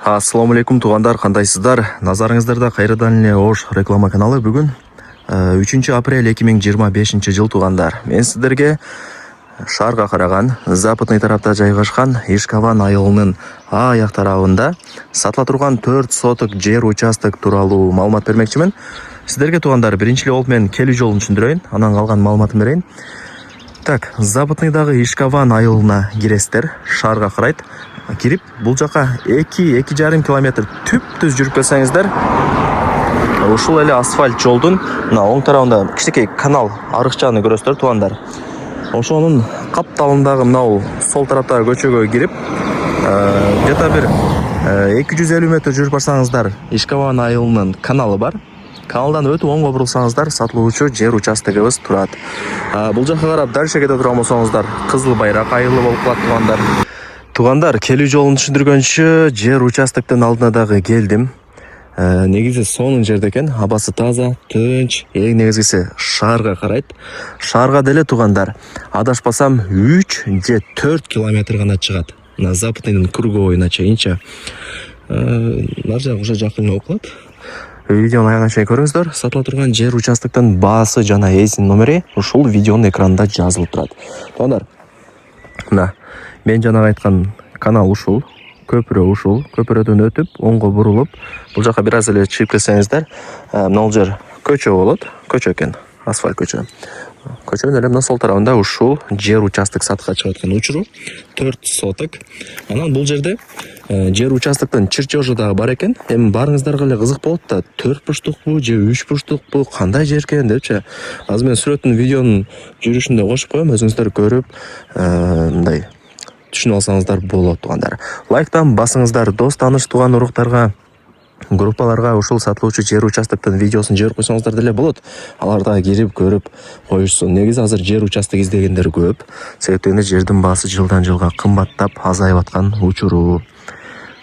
Ассаламу алейкум туғандар, қандайсыздар? Назарыңыздарда қайрадан эле Ош реклама каналы. Бүгін 3 апрель 2025 жыл туғандар. Мен сіздерге шарға қараған, западный тарапта жайгашкан Ишкаван айылының аяқ тарабында сатыла турган 4 соток жер участок тууралуу маалымат бермекчимин. Сіздерге туғандар, биринчи эле болуп мен келүү жолун түшүндүрөйүн, анан калган маалыматын берейин. Так, западныйдагы Ишкаван айылына киресиздер, шаарга карайт. Кирип, бул жака 2-2,5 километр түп-түз жүрүп келсеңиздер, ушул эле асфальт жолдун оң тарабында кичинекей канал арыкчаны көрөсүздөр туугандар. Ошонун капталындагы мынау сол тараптагы көчөгө кирип, жата бир 250 метр жүрүп барсаңыздар, Ишкаван айылынын каналы бар. Каналдан өтүп оңго бурулсаңыздар, сатылуучу жер участогубуз турат. Бул жака карап дальше кете турган болсоңуздар, Кызыл Байрак айылы болуп калат туугандар. Туғандар, келүү жолун түшүндүргөнчү жер участоктун алдына дагы келдим. Негизи сонун жерде экен, абасы таза, тынч, эң негизгиси шаарга карайт. Шаарга деле туғандар, адашпасам 3 же 4 километр гана чыгат. На западный круговойна чейинче. Нар жак уже жакын болуп калат. Видеону аягына чейин көрүңүздөр. Сатыла турган жер участоктун баасы жана ээсинин номери ушул видеонун экранында жазылып турат. Туғандар, мына мен жанагы айткан канал ушул, көпүрө ушул, көпүрөдөн өтүп, оңго бурулуп, бул жака бир аз эле чыгып келсеңиздер, мына жер көчө болот, көчө экен, асфальт көчө. Көчөнүн эле мына сол тарабында ушул жер участок сатыкка чыгып аткан учуру 4 соток. Анан бул жерде жер участоктун чертежу дагы бар экен. Эми барыңыздарга эле кызык болот да, 4 бурчтукпу же 3 бурчтукпу, кандай жер экен депчи. Азыр мен сүрөттүн видеонун жүрүшүндө кошуп коем, өзүңүздөр көрүп, мындай түшүнүп алсаңыздар болот туугандар. Лайктан басыңыздар, дос тааныш тууган уруктарга, группаларга ушул сатылуучу жер участоктун видеосун жиберип койсоңуздар деле болот. Алар дагы кирип көрүп коюшсун. Негизи азыр жер участок издегендер көп. Себептен жердин баасы жылдан жылга кымбаттап азайып аткан учуру.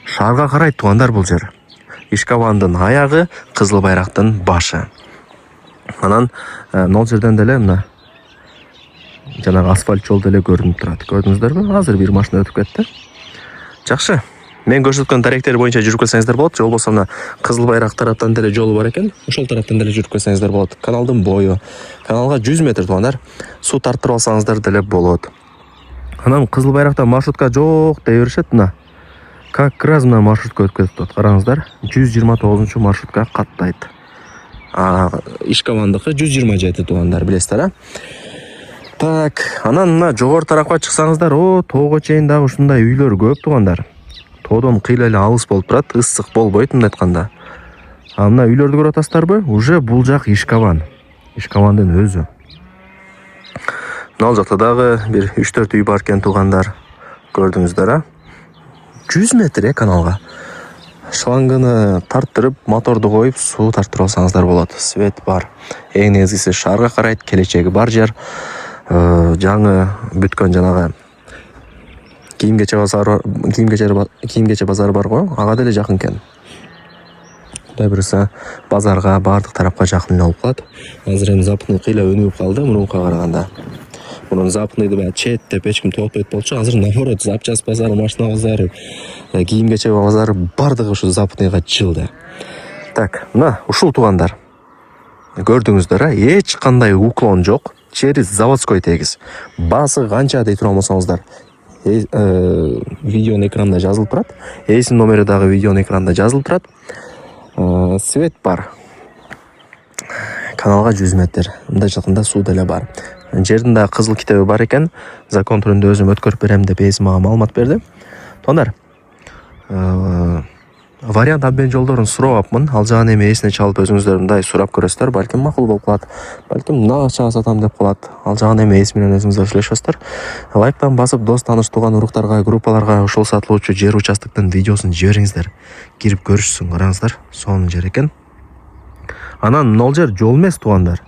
Шаарга карайт туугандар бул жер. Ишкавандын аягы, Кызыл Байрактын башы. Анан могул жерден деле мына жанагы асфальт жол деле көрүнүп турат. Көрдүңүздөрбү? Азыр бир машина өтүп кетти. Жакшы. Мен көрсөткөн даректер боюнча жүрүп келсеңиздер болот. Жол болсо мына Кызыл Байрак тараптан деле жолу бар экен. Ошол тараптан деле жүрүп келсеңиздер болот. Каналдын бою. Каналга 100 метр туугандар. Суу тарттырып алсаңыздар деле болот. Анан Кызыл Байракта маршрутка жок дей беришет мына. Как раз мына маршрутка өтүп кетип. Караңыздар, 129 маршрутка каттайт. Ишкавандыкы 120 жети туугандар, билесиздер, а? Так, анан мына жогору тарапка чыксаңыздар, тоого чейин дагы ушундай үйлөр көп туугандар. Тоодон кыйла эле алыс болуп турат, ысык болбойт мындай айтканда. Мына үйлөрдү көрүп атасыздарбы? Уже бул жак Ишкаван. Ишкавандын өзү. Мына жакта дагы бир 3-4 үй бар экен туугандар. Көрдүңүздөр, а? 100 метр каналга. Шлангыны тарттырып, моторду коюп, суу тарттырып алсаңыздар болот. Свет бар. Эң негизгиси шаарга карайт, келечеги бар жер. Жаңы бүткөн жанагы кийимгече базары бар го, ага деле жакын экен. Кудай буюрса, базарга, бардык тарапка жакын болуп калат. Азыр эми западный кыйла өнүгүп калды мурункуга караганда. Мунун западныйды баягы чет деп эч ким толпойт болчу. Азыр наоборот, запчасть базары, машина базары, кийимгече базары бардыгы ушу западныйга чыгды. Так, мына ушул туугандар. Көрдүңүздөр, эч кандай уклон жок. Через заводской тегиз. Баасы канча дей турган болсоңуздар, видеонун экранында жазылып турат. Ээсинин номери дагы видеонун экранында жазылып турат. Свет бар. Каналга 100 метр. Мындай жакында суу деле бар. Жердин дагы кызыл китеби бар экен. Закон түрүндө өзүм өткөрүп берем деп ээси мага маалымат берди. Тондар. Вариант обмен жолдорун сурабапмын. Ал жагын эми эсине чалып өзүңүздөр мындай сурап көрөсүздөр. Балким макул болуп калат. Балким мына акчага сатам деп калат. Ал жагын эми эс менен өзүңүздөр сүйлөшөсүздөр. Лайктан басып, дос тааныш тууган уруктарга, группаларга ушул сатылуучу жер участоктун видеосун жибериңиздер. Кирип көрүшсүн, караңыздар. Сонун жер экен. Анан мына жер жол эмес туугандар.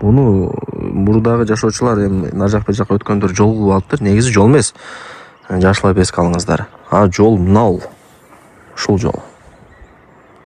Буну мурдагы жашоочулар эми нар жак бер жакка өткөндөр жол кылып алыптыр. Негизи жол эмес. Жашылап эске алыңыздар. Жол мына ушул жол.